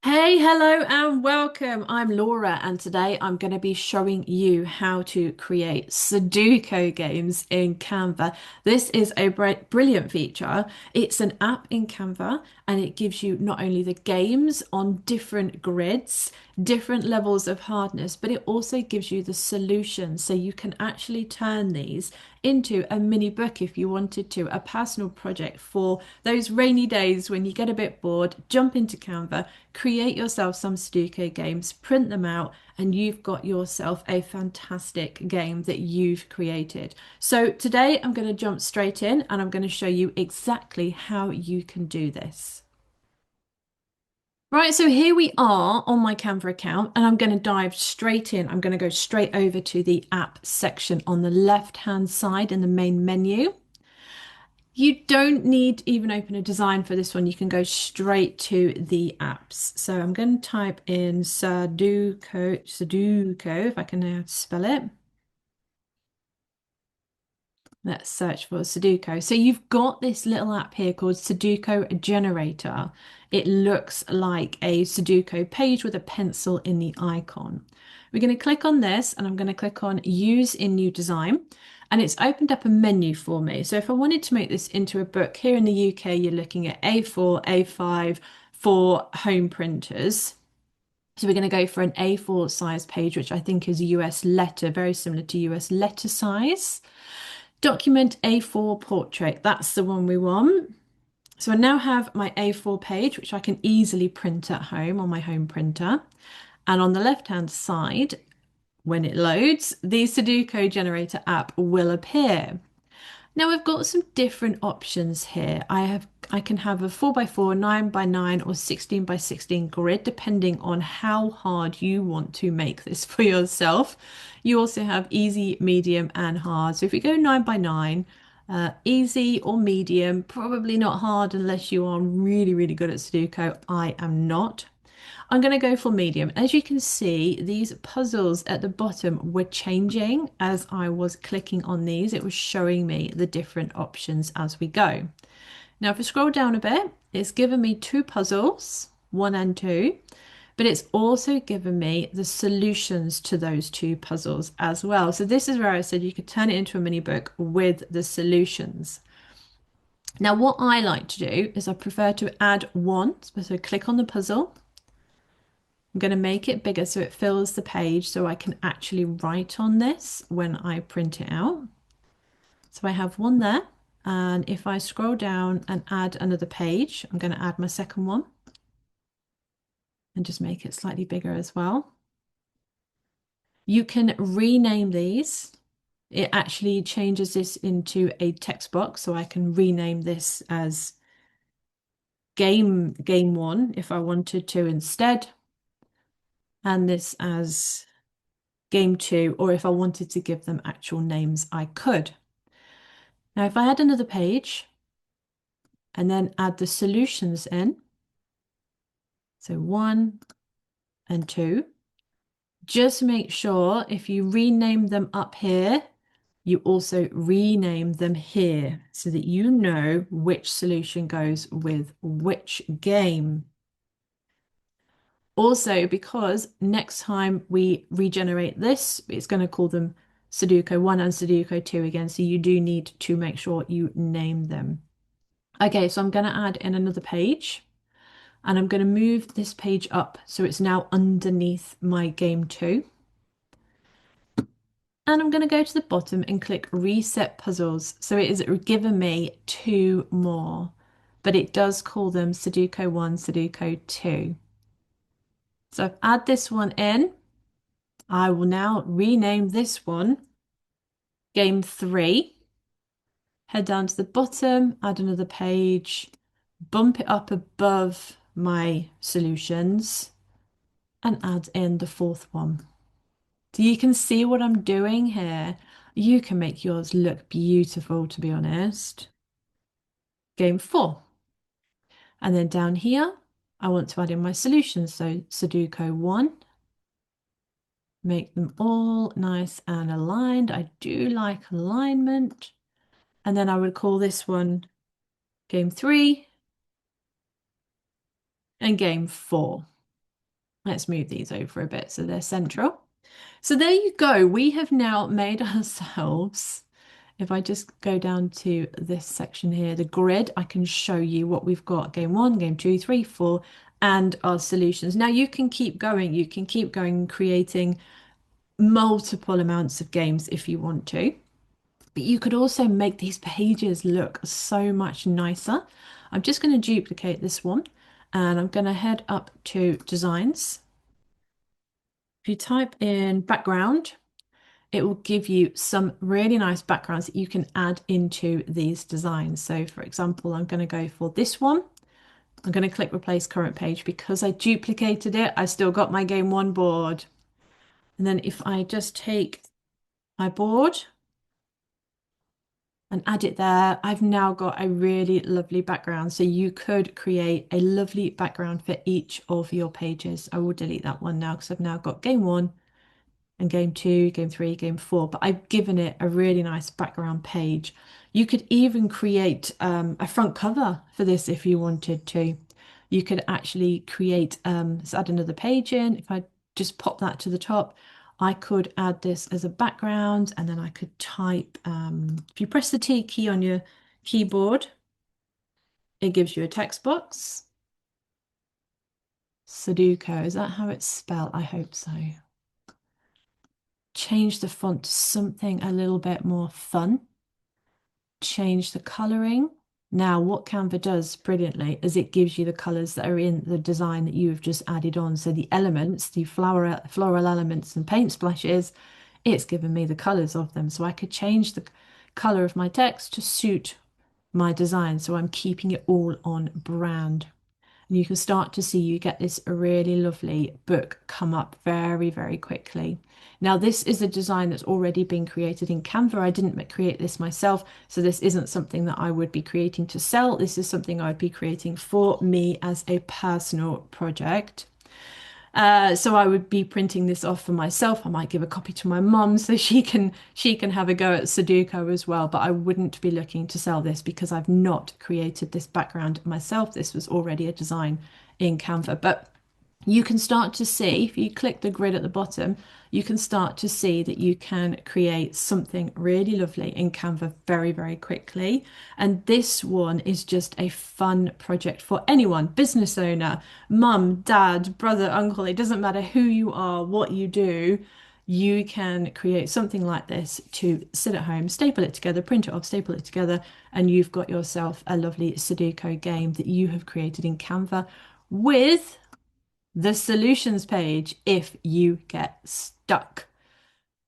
Hey, hello, and welcome. I'm Laura, and today I'm going to be showing you how to create Sudoku games in Canva. This is a brilliant feature. It's an app in Canva, and it gives you not only the games on different grids, different levels of hardness, but it also gives you the solutions. So you can actually turn these into a mini book if you wanted to, a personal project for those rainy days when you get a bit bored. Jump into Canva, create yourself some Sudoku games, print them out, and you've got yourself a fantastic game that you've created. So today I'm going to jump straight in and I'm going to show you exactly how you can do this. Right, so here we are on my Canva account, and I'm going to dive straight in. I'm going to go straight over to the app section on the left-hand side in the main menu. You don't need to even open a design for this one. You can go straight to the apps. So I'm going to type in Sudoku, if I can now spell it. Let's search for Sudoku. So you've got this little app here called Sudoku Generator. It looks like a Sudoku page with a pencil in the icon. We're going to click on this and I'm going to click on Use in New Design. And it's opened up a menu for me. So if I wanted to make this into a book, here in the UK, you're looking at A4, A5 for home printers. So we're going to go for an A4 size page, which I think is US letter, very similar to US letter size. Document A4 portrait, that's the one we want. So I now have my A4 page, which I can easily print at home on my home printer. And on the left-hand side, when it loads, the Sudoku Generator app will appear. Now we've got some different options here. I can have a 4x4, 9x9 or 16x16 grid depending on how hard you want to make this for yourself. You also have easy, medium and hard. So if we go 9x9, easy or medium, probably not hard unless you are really, really good at Sudoku. I am not. I'm going to go for medium. As you can see, these puzzles at the bottom were changing as I was clicking on these. It was showing me the different options as we go. Now, if I scroll down a bit, it's given me two puzzles, one and two, but it's also given me the solutions to those two puzzles as well. So this is where I said you could turn it into a mini book with the solutions. Now, what I like to do is I prefer to add one. So click on the puzzle. I'm going to make it bigger so it fills the page so I can actually write on this when I print it out. So I have one there. And if I scroll down and add another page, I'm going to add my second one and just make it slightly bigger as well. You can rename these. It actually changes this into a text box, so I can rename this as game one if I wanted to instead, and this as game two, or if I wanted to give them actual names, I could. Now, if I add another page and then add the solutions in, so one and two, just make sure if you rename them up here, you also rename them here so that you know which solution goes with which game. Also, because next time we regenerate this, it's going to call them Sudoku 1 and Sudoku 2 again. So you do need to make sure you name them. Okay, so I'm going to add in another page and I'm going to move this page up so it's now underneath my game 2. And I'm going to go to the bottom and click Reset Puzzles. So it is given me two more, but it does call them Sudoku 1, Sudoku 2. So I've add this one in. I will now rename this one Game 3. Head down to the bottom, add another page, bump it up above my solutions, and add in the fourth one. So you can see what I'm doing here. You can make yours look beautiful, to be honest. Game 4. And then down here, I want to add in my solutions. So Sudoku 1. Make them all nice and aligned. I do like alignment. And then I would call this one Game 3 and Game 4. Let's move these over a bit so they're central. So there you go. We have now made ourselves, if I just go down to this section here, the grid, I can show you what we've got. Game one, game two, three, four, and our solutions. Now you can keep going. You can keep going creating multiple amounts of games if you want to. But you could also make these pages look so much nicer. I'm just going to duplicate this one and I'm going to head up to designs. If you type in background, it will give you some really nice backgrounds that you can add into these designs. So for example, I'm going to go for this one. I'm going to click replace current page because I duplicated it. I still got my game one board. And then if I just take my board and add it there, I've now got a really lovely background. So you could create a lovely background for each of your pages. I will delete that one now because I've now got game one and game two, game three, game four, but I've given it a really nice background page. You could even create a front cover for this if you wanted to. You could actually create, let's add another page in. If I just pop that to the top, I could add this as a background and then I could type, if you press the T key on your keyboard, it gives you a text box. Sudoku, is that how it's spelled? I hope so. Change the font to something a little bit more fun. Change the coloring. Now, what Canva does brilliantly is it gives you the colors that are in the design that you have just added on. So the elements, the floral elements and paint splashes, it's given me the colors of them. So I could change the color of my text to suit my design. So I'm keeping it all on brand. And you can start to see you get this really lovely book come up very, very quickly. Now, this is a design that's already been created in Canva. I didn't create this myself, so this isn't something that I would be creating to sell. This is something I would be creating for me as a personal project. So I would be printing this off for myself. I might give a copy to my mum so she can have a go at Sudoku as well. But I wouldn't be looking to sell this because I've not created this background myself. This was already a design in Canva. But you can start to see, if you click the grid at the bottom, you can start to see that you can create something really lovely in Canva very, very quickly. And this one is just a fun project for anyone, business owner, mum, dad, brother, uncle. It doesn't matter who you are, what you do. You can create something like this to sit at home, staple it together, print it off, staple it together, and you've got yourself a lovely Sudoku game that you have created in Canva with the solutions page if you get stuck.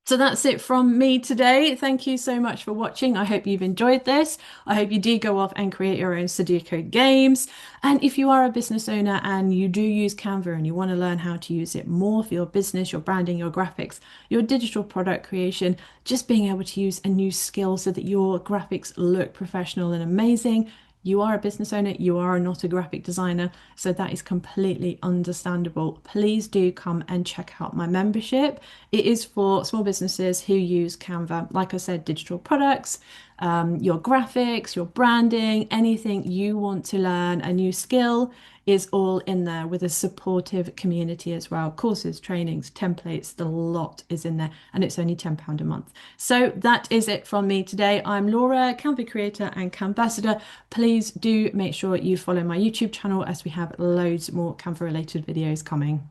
So that's it from me today. Thank you so much for watching. I hope you've enjoyed this. I hope you do go off and create your own Sudoku games. And if you are a business owner and you do use Canva and you want to learn how to use it more for your business, your branding, your graphics, your digital product creation, just being able to use a new skill so that your graphics look professional and amazing. You are a business owner, you are not a graphic designer, so that is completely understandable. Please do come and check out my membership. It is for small businesses who use Canva. Like I said, digital products, your graphics, your branding, anything you want to learn, a new skill is all in there with a supportive community as well. Courses, trainings, templates, the lot is in there, and it's only £10 a month. So that is it from me today. I'm Laura, Canva creator and Canvassador. Please do make sure you follow my YouTube channel as we have loads more Canva related videos coming.